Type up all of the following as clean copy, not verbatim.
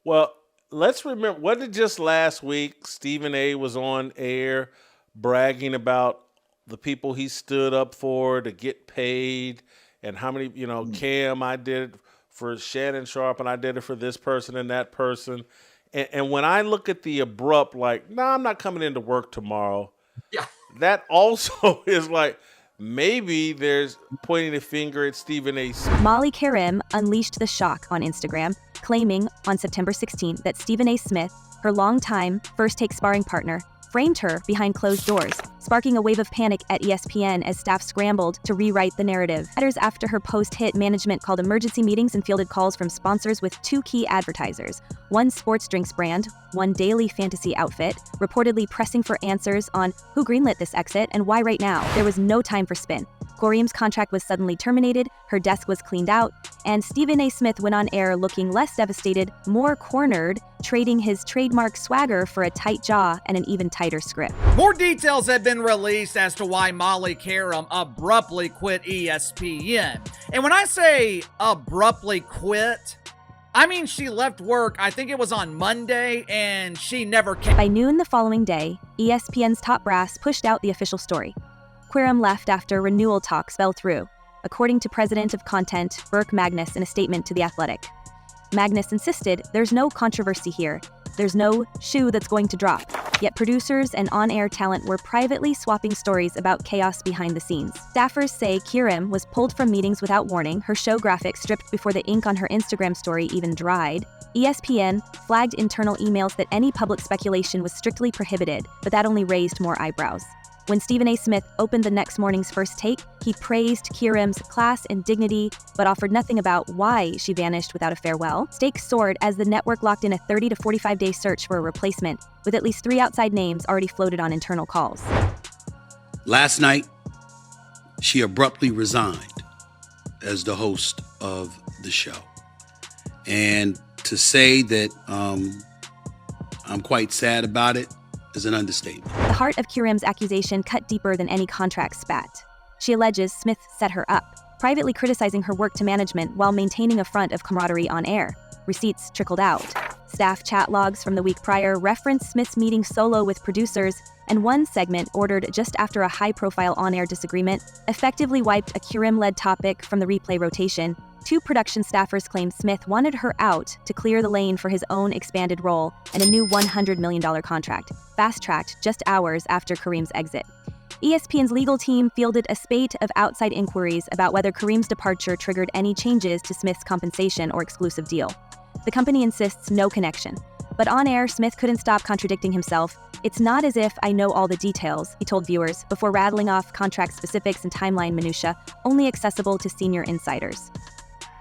Well, let's remember, what did just last week Stephen A was on air bragging about the people he stood up for to get paid and how many, Cam, I did it for Shannon Sharp and I did it for this person and that person. And when I look at the abrupt, like, no, I'm not coming into work tomorrow, Yeah. that also is like, maybe there's pointing a finger at Stephen A. Smith. Molly Qerim unleashed the shock on Instagram, claiming on September 16th that Stephen A. Smith, her longtime First Take sparring partner, framed her behind closed doors, sparking a wave of panic at ESPN as staff scrambled to rewrite the narrative. Letters after her post hit, management called emergency meetings and fielded calls from sponsors with two key advertisers, one sports drinks brand, one daily fantasy outfit, reportedly pressing for answers on who greenlit this exit and why right now. There was no time for spin. Qerim's contract was suddenly terminated, her desk was cleaned out, and Stephen A. Smith went on air looking less devastated, more cornered, trading his trademark swagger for a tight jaw and an even tighter script. More details have been released as to why Molly Qerim abruptly quit ESPN. And when I say abruptly quit, I mean she left work, I think it was on Monday, and she never came. By noon the following day, ESPN's top brass pushed out the official story. Qerim left after renewal talks fell through, according to President of Content Burke Magnus in a statement to The Athletic. Magnus insisted there's no controversy here, there's no shoe that's going to drop, yet producers and on-air talent were privately swapping stories about chaos behind the scenes. Staffers say Qerim was pulled from meetings without warning, her show graphics stripped before the ink on her Instagram story even dried. ESPN flagged internal emails that any public speculation was strictly prohibited, but that only raised more eyebrows. When Stephen A. Smith opened the next morning's First Take, he praised Qerim's class and dignity, but offered nothing about why she vanished without a farewell. Stakes soared as the network locked in a 30 to 45-day search for a replacement, with at least 3 outside names already floated on internal calls. Last night, she abruptly resigned as the host of the show. And to say that I'm quite sad about it is an understatement. The heart of Qerim's accusation cut deeper than any contract spat. She alleges Smith set her up, privately criticizing her work to management while maintaining a front of camaraderie on air. Receipts trickled out. Staff chat logs from the week prior referenced Smith's meeting solo with producers, and one segment ordered just after a high-profile on-air disagreement effectively wiped a Qerim-led topic from the replay rotation. 2 production staffers claimed Smith wanted her out to clear the lane for his own expanded role and a new $100 million contract, fast-tracked just hours after Qerim's exit. ESPN's legal team fielded a spate of outside inquiries about whether Qerim's departure triggered any changes to Smith's compensation or exclusive deal. The company insists no connection. But on air, Smith couldn't stop contradicting himself. "It's not as if I know all the details," he told viewers, before rattling off contract specifics and timeline minutia, only accessible to senior insiders.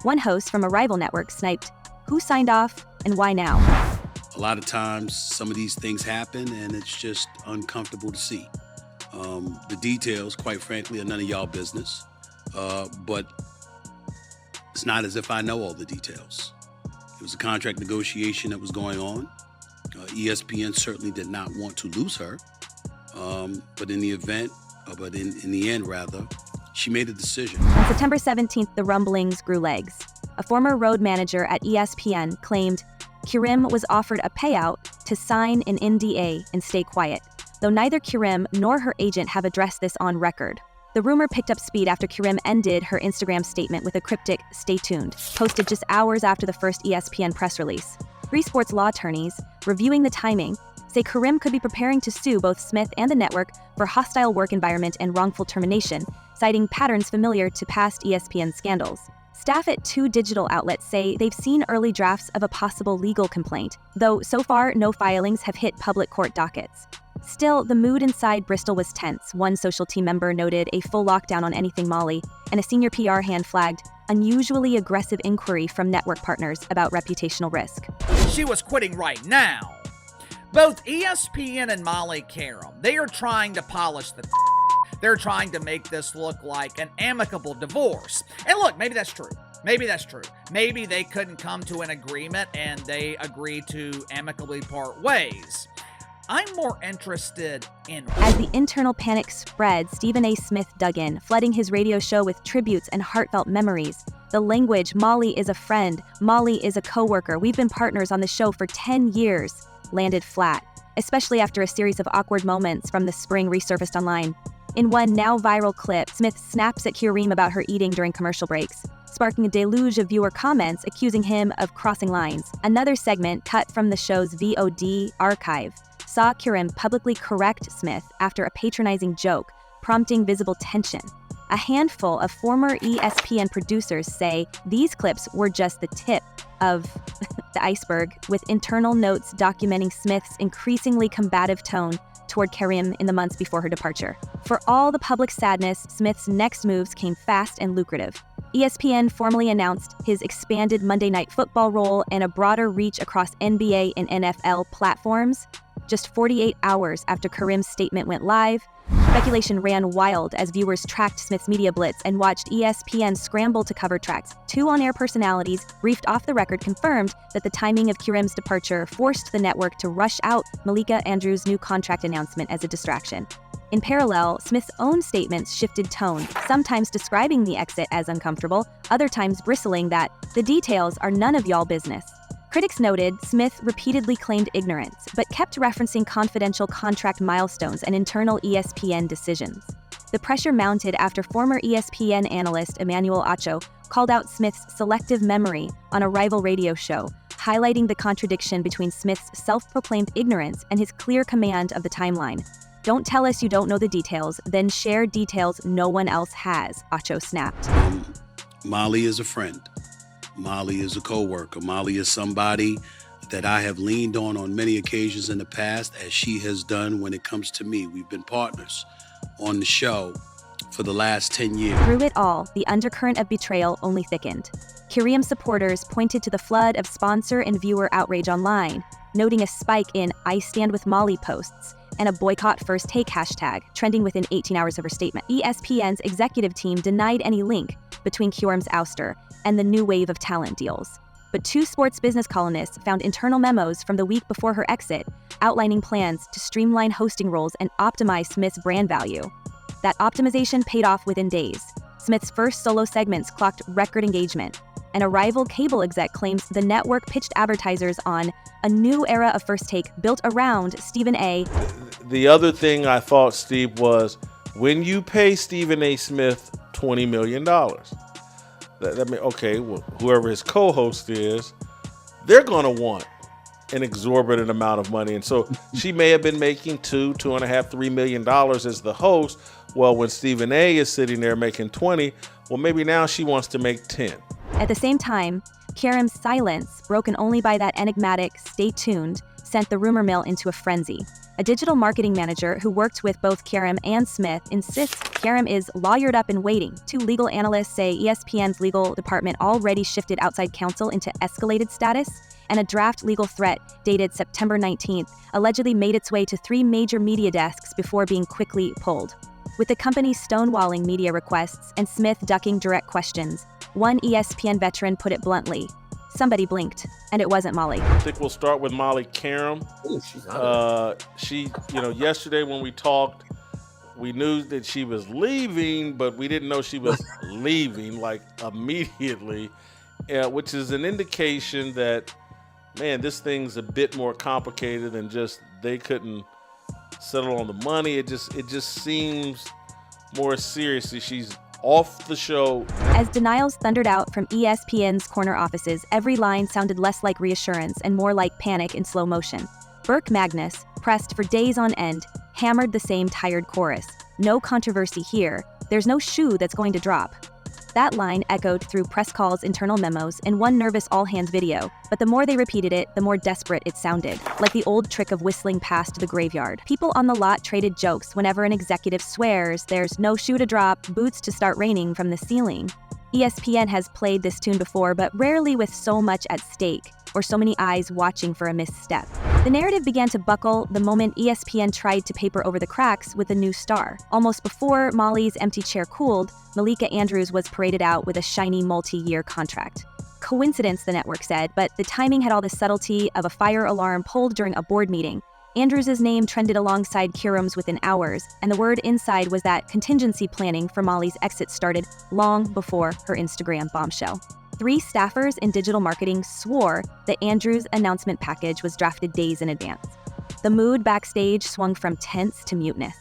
One host from a rival network sniped, "Who signed off and why now?" A lot of times, some of these things happen, and it's just uncomfortable to see. The details, quite frankly, are none of y'all business. But it's not as if I know all the details. It was a contract negotiation that was going on. ESPN certainly did not want to lose her. But in the end, she made a decision. On September 17th, the rumblings grew legs. A former road manager at ESPN claimed Qerim was offered a payout to sign an NDA and stay quiet, though neither Qerim nor her agent have addressed this on record. The rumor picked up speed after Qerim ended her Instagram statement with a cryptic "stay tuned," posted just hours after the first ESPN press release. 3 sports law attorneys, reviewing the timing, say Qerim could be preparing to sue both Smith and the network for hostile work environment and wrongful termination, citing patterns familiar to past ESPN scandals. Staff at 2 digital outlets say they've seen early drafts of a possible legal complaint, though so far no filings have hit public court dockets. Still, the mood inside Bristol was tense. One social team member noted a full lockdown on anything Molly, and a senior PR hand flagged unusually aggressive inquiry from network partners about reputational risk. She was quitting right now. Both ESPN and Molly Qerim, they are trying to polish the They're trying to make this look like an amicable divorce. And look, maybe that's true. Maybe that's true. Maybe they couldn't come to an agreement and they agreed to amicably part ways. I'm more interested in... As the internal panic spread, Stephen A. Smith dug in, flooding his radio show with tributes and heartfelt memories. The language, "Molly is a friend, Molly is a coworker, we've been partners on the show for 10 years, landed flat, especially after a series of awkward moments from the spring resurfaced online. In one now viral clip, Smith snaps at Qerim about her eating during commercial breaks, sparking a deluge of viewer comments accusing him of crossing lines. Another segment, cut from the show's VOD archive, saw Qerim publicly correct Smith after a patronizing joke, prompting visible tension. A handful of former ESPN producers say these clips were just the tip of the iceberg, with internal notes documenting Smith's increasingly combative tone toward Qerim in the months before her departure. For all the public sadness, Smith's next moves came fast and lucrative. ESPN formally announced his expanded Monday Night Football role and a broader reach across NBA and NFL platforms. Just 48 hours after Qerim's statement went live, speculation ran wild as viewers tracked Smith's media blitz and watched ESPN scramble to cover tracks. Two on-air personalities, briefed off the record, confirmed that the timing of Qerim's departure forced the network to rush out Malika Andrews' new contract announcement as a distraction. In parallel, Smith's own statements shifted tone, sometimes describing the exit as uncomfortable, other times bristling that the details are none of y'all business. Critics noted Smith repeatedly claimed ignorance, but kept referencing confidential contract milestones and internal ESPN decisions. The pressure mounted after former ESPN analyst Emmanuel Acho called out Smith's selective memory on a rival radio show, highlighting the contradiction between Smith's self-proclaimed ignorance and his clear command of the timeline. "Don't tell us you don't know the details, then share details no one else has," Acho snapped. Molly is a friend. Molly is a coworker. Molly is somebody that I have leaned on many occasions in the past, as she has done when it comes to me. We've been partners on the show for the last 10 years. Through it all, the undercurrent of betrayal only thickened. Qerim supporters pointed to the flood of sponsor and viewer outrage online, noting a spike in "I stand with Molly" posts and a "boycott first take" hashtag trending within 18 hours of her statement. ESPN's executive team denied any link between Qerim's ouster and the new wave of talent deals. But two sports business columnists found internal memos from the week before her exit, outlining plans to streamline hosting roles and optimize Smith's brand value. That optimization paid off within days. Smith's first solo segments clocked record engagement, and a rival cable exec claims the network pitched advertisers on a new era of First Take built around Stephen A. The other thing I thought, Steve, was when you pay Stephen A. Smith $20 million, that mean, okay, well, whoever his co-host is, they're going to want an exorbitant amount of money. And so she may have been making $2.5, $3 million as the host. Well, when Stephen A. is sitting there making 20, well, maybe now she wants to make 10. At the same time, Qerim's silence, broken only by that enigmatic "stay tuned," sent the rumor mill into a frenzy. A digital marketing manager who worked with both Qerim and Smith insists Qerim is lawyered up and waiting. Two legal analysts say ESPN's legal department already shifted outside counsel into escalated status, and a draft legal threat dated September 19th allegedly made its way to 3 major media desks before being quickly pulled. With the company stonewalling media requests and Smith ducking direct questions, one ESPN veteran put it bluntly: somebody blinked, and it wasn't Molly. I think we'll start with Molly Qerim. She, yesterday when we talked, we knew that she was leaving, but we didn't know she was leaving like immediately, which is an indication that, man, this thing's a bit more complicated than just they couldn't settle on the money. It just seems more seriously. She's off the show. As denials thundered out from ESPN's corner offices, every line sounded less like reassurance and more like panic in slow motion. Burke Magnus, pressed for days on end, hammered the same tired chorus: "No controversy here. There's no shoe that's going to drop." That line echoed through press calls, internal memos, and one nervous all-hands video, but the more they repeated it, the more desperate it sounded, like the old trick of whistling past the graveyard. People on the lot traded jokes whenever an executive swears there's no shoe to drop, boots to start raining from the ceiling. ESPN has played this tune before, but rarely with so much at stake, or so many eyes watching for a misstep. The narrative began to buckle the moment ESPN tried to paper over the cracks with a new star. Almost before Molly's empty chair cooled, Malika Andrews was paraded out with a shiny multi-year contract. Coincidence, the network said, but the timing had all the subtlety of a fire alarm pulled during a board meeting. Andrews' name trended alongside Qerim's within hours, and the word inside was that contingency planning for Molly's exit started long before her Instagram bombshell. 3 staffers in digital marketing swore that Andrews' announcement package was drafted days in advance. The mood backstage swung from tense to mutinous.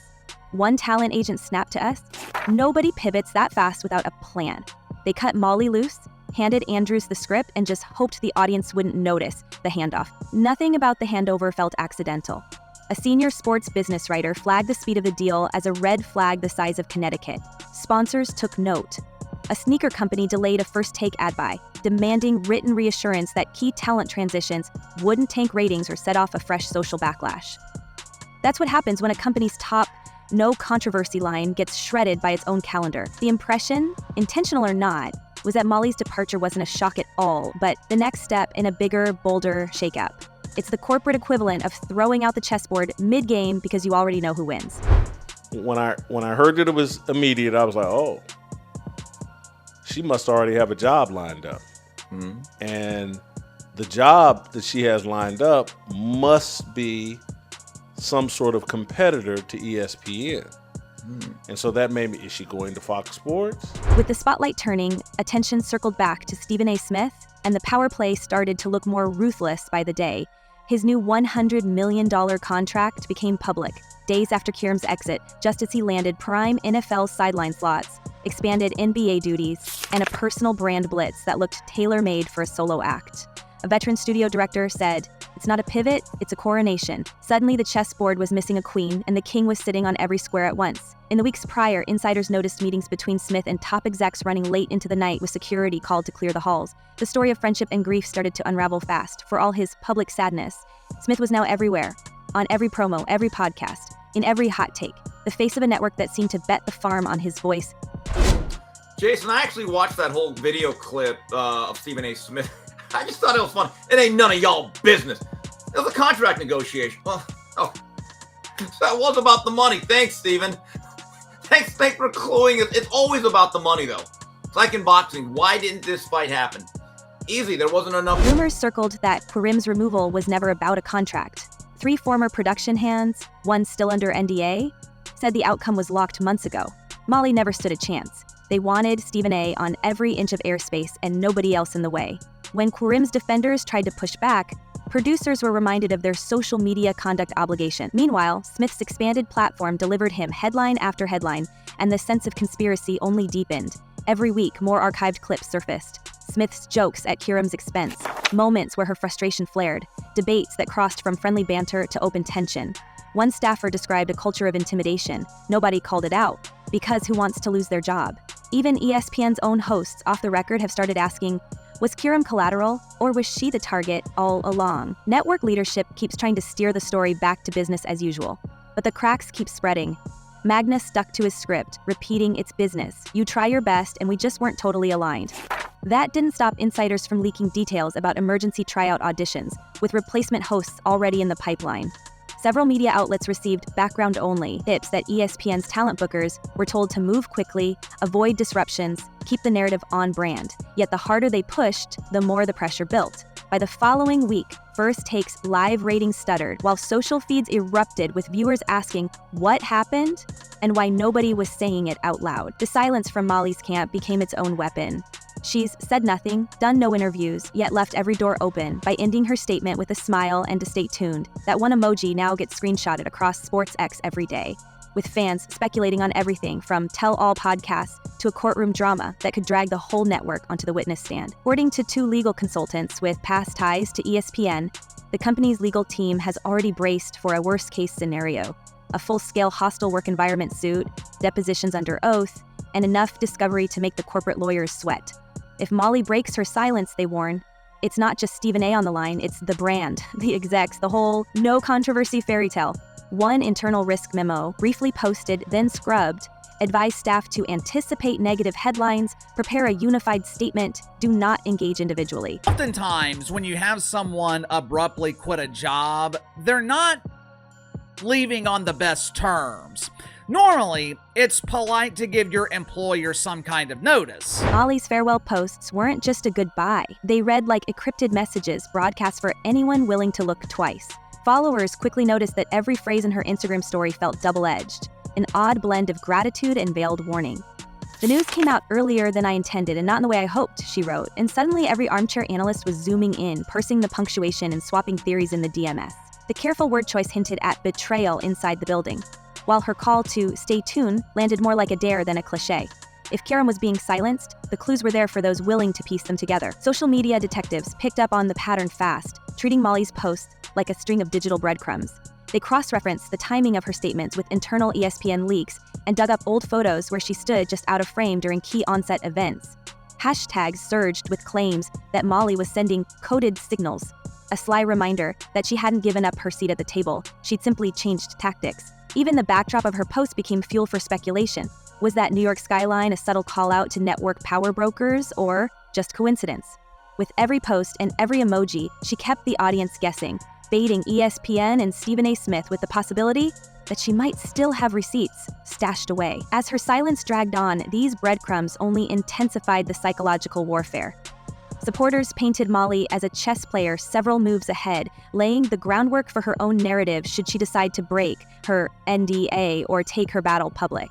One talent agent snapped to us, "Nobody pivots that fast without a plan." They cut Molly loose, handed Andrews the script, and just hoped the audience wouldn't notice the handoff. Nothing about the handover felt accidental. A senior sports business writer flagged the speed of the deal as a red flag the size of Connecticut. Sponsors took note. A sneaker company delayed a first-take ad buy, demanding written reassurance that key talent transitions wouldn't tank ratings or set off a fresh social backlash. That's what happens when a company's top no controversy line gets shredded by its own calendar. The impression, intentional or not, was that Molly's departure wasn't a shock at all, but the next step in a bigger, bolder shakeup. It's the corporate equivalent of throwing out the chessboard mid-game because you already know who wins. When I heard that it was immediate, I was like, oh, she must already have a job lined up. And the job that she has lined up must be some sort of competitor to ESPN. And so that made me, is she going to Fox Sports? With the spotlight turning, attention circled back to Stephen A. Smith, and the power play started to look more ruthless by the day. His new $100 million contract became public days after Qerim's exit, just as he landed prime NFL sideline slots, expanded NBA duties, and a personal brand blitz that looked tailor-made for a solo act. A veteran studio director said, "It's not a pivot, it's a coronation." Suddenly, the chessboard was missing a queen, and the king was sitting on every square at once. In the weeks prior, insiders noticed meetings between Smith and top execs running late into the night with security called to clear the halls. The story of friendship and grief started to unravel fast. For all his public sadness, Smith was now everywhere, on every promo, every podcast, in every hot take, the face of a network that seemed to bet the farm on his voice. Jason, I actually watched that whole video clip of Stephen A. Smith. I just thought it was fun. It ain't none of y'all business. It was a contract negotiation. Oh, that was about the money. Thanks, Stephen. Thanks for cluing it. It's always about the money, though. It's like in boxing. Why didn't this fight happen? Easy. There wasn't enough. Rumors circled that Qerim's removal was never about a contract. 3 former production hands, one still under NDA, said the outcome was locked months ago. Molly never stood a chance. They wanted Stephen A. on every inch of airspace and nobody else in the way. When Qerim's defenders tried to push back, producers were reminded of their social media conduct obligation. Meanwhile, Smith's expanded platform delivered him headline after headline, and the sense of conspiracy only deepened. Every week, more archived clips surfaced. Smith's jokes at Qerim's expense, moments where her frustration flared, debates that crossed from friendly banter to open tension. One staffer described a culture of intimidation. Nobody called it out, because who wants to lose their job? Even ESPN's own hosts off the record have started asking, was Qerim collateral, or was she the target all along? Network leadership keeps trying to steer the story back to business as usual, but the cracks keep spreading. Magnus stuck to his script, repeating it's business. You try your best, and we just weren't totally aligned. That didn't stop insiders from leaking details about emergency tryout auditions, with replacement hosts already in the pipeline. Several media outlets received background-only tips that ESPN's talent bookers were told to move quickly, avoid disruptions, keep the narrative on brand. Yet the harder they pushed, the more the pressure built. By the following week, First Take's live ratings stuttered, while social feeds erupted with viewers asking what happened and why nobody was saying it out loud. The silence from Molly's camp became its own weapon. She's said nothing, done no interviews, yet left every door open by ending her statement with a smile and to stay tuned. That one emoji now gets screenshotted across SportsX every day, with fans speculating on everything from tell-all podcasts to a courtroom drama that could drag the whole network onto the witness stand. According to 2 legal consultants with past ties to ESPN, the company's legal team has already braced for a worst-case scenario: a full-scale hostile work environment suit, depositions under oath, and enough discovery to make the corporate lawyers sweat. If Molly breaks her silence, they warn, it's not just Stephen A. on the line, it's the brand, the execs, the whole no controversy fairy tale. One internal risk memo, briefly posted, then scrubbed, advised staff to anticipate negative headlines, prepare a unified statement, do not engage individually. Oftentimes, when you have someone abruptly quit a job, they're not leaving on the best terms. Normally, it's polite to give your employer some kind of notice. Molly's farewell posts weren't just a goodbye. They read like encrypted messages broadcast for anyone willing to look twice. Followers quickly noticed that every phrase in her Instagram story felt double-edged, an odd blend of gratitude and veiled warning. "The news came out earlier than I intended and not in the way I hoped," she wrote, and suddenly every armchair analyst was zooming in, parsing the punctuation and swapping theories in the DMS. The careful word choice hinted at betrayal inside the building, while her call to "stay tuned" landed more like a dare than a cliché. If Qerim was being silenced, the clues were there for those willing to piece them together. Social media detectives picked up on the pattern fast, treating Molly's posts like a string of digital breadcrumbs. They cross-referenced the timing of her statements with internal ESPN leaks and dug up old photos where she stood just out of frame during key on-set events. Hashtags surged with claims that Molly was sending coded signals, a sly reminder that she hadn't given up her seat at the table, she'd simply changed tactics. Even the backdrop of her post became fuel for speculation. Was that New York skyline a subtle call-out to network power brokers, or just coincidence? With every post and every emoji, she kept the audience guessing, baiting ESPN and Stephen A. Smith with the possibility that she might still have receipts stashed away. As her silence dragged on, these breadcrumbs only intensified the psychological warfare. Supporters painted Molly as a chess player several moves ahead, laying the groundwork for her own narrative should she decide to break her NDA or take her battle public.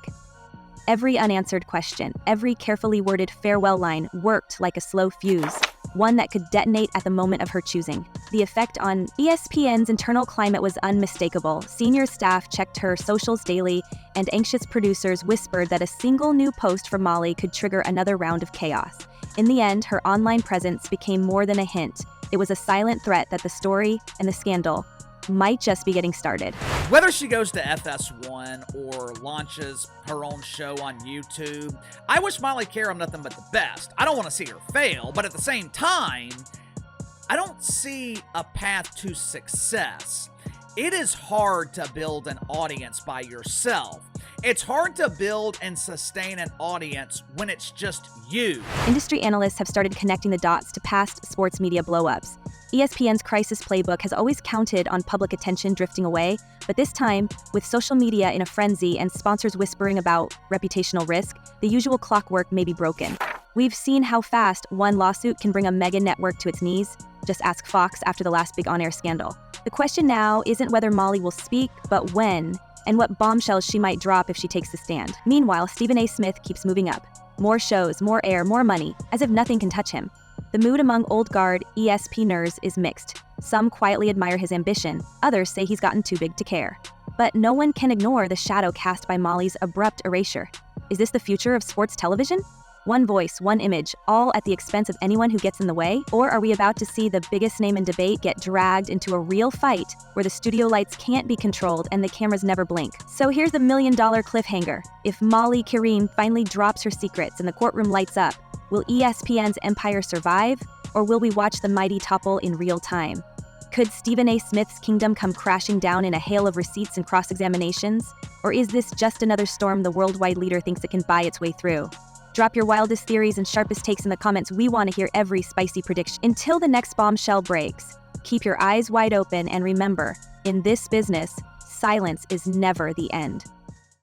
Every unanswered question, every carefully worded farewell line worked like a slow fuse, one that could detonate at the moment of her choosing. The effect on ESPN's internal climate was unmistakable. Senior staff checked her socials daily, and anxious producers whispered that a single new post from Molly could trigger another round of chaos. In the end, her online presence became more than a hint. It was a silent threat that the story and the scandal might just be getting started. Whether she goes to FS1 or launches her own show on YouTube, I wish Molly Qerim nothing but the best. I don't want to see her fail, but at the same time, I don't see a path to success. It is hard to build an audience by yourself. It's hard to build and sustain an audience when it's just you. Industry analysts have started connecting the dots to past sports media blowups. ESPN's crisis playbook has always counted on public attention drifting away, but this time, with social media in a frenzy and sponsors whispering about reputational risk, the usual clockwork may be broken. We've seen how fast one lawsuit can bring a mega network to its knees. Just ask Fox after the last big on-air scandal. The question now isn't whether Molly will speak, but when, and what bombshells she might drop if she takes the stand. Meanwhile, Stephen A. Smith keeps moving up. More shows, more air, more money, as if nothing can touch him. The mood among old guard ESPNers is mixed. Some quietly admire his ambition, others say he's gotten too big to care. But no one can ignore the shadow cast by Molly's abrupt erasure. Is this the future of sports television? One voice, one image, all at the expense of anyone who gets in the way? Or are we about to see the biggest name in debate get dragged into a real fight where the studio lights can't be controlled and the cameras never blink? So here's the million-dollar cliffhanger. If Molly Qerim finally drops her secrets and the courtroom lights up, will ESPN's empire survive, or will we watch the mighty topple in real time? Could Stephen A. Smith's kingdom come crashing down in a hail of receipts and cross-examinations? Or is this just another storm the worldwide leader thinks it can buy its way through? Drop your wildest theories and sharpest takes in the comments. We want to hear every spicy prediction. Until the next bombshell breaks, keep your eyes wide open and remember, in this business, silence is never the end.